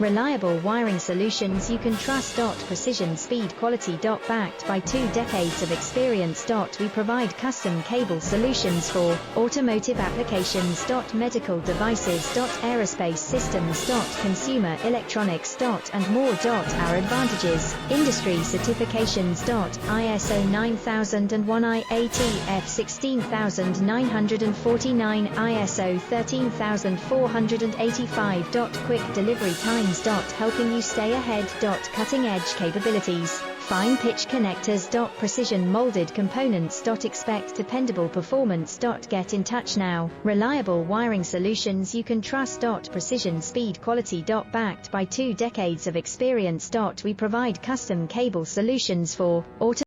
Reliable wiring solutions you can trust. Precision, speed, quality. Backed by 2 decades of experience. We provide custom cable solutions for automotive applications. Medical devices. Aerospace systems. Consumer electronics. And more. Our advantages: industry certifications. ISO 9001, IATF 16949, ISO 13485. Quick delivery times. Helping you stay ahead. Cutting edge capabilities. Fine pitch connectors. Precision molded components. Expect dependable performance. Get in touch now. Reliable wiring solutions you can trust. Precision, speed, quality. Backed by 2 decades of experience. We provide custom cable solutions for auto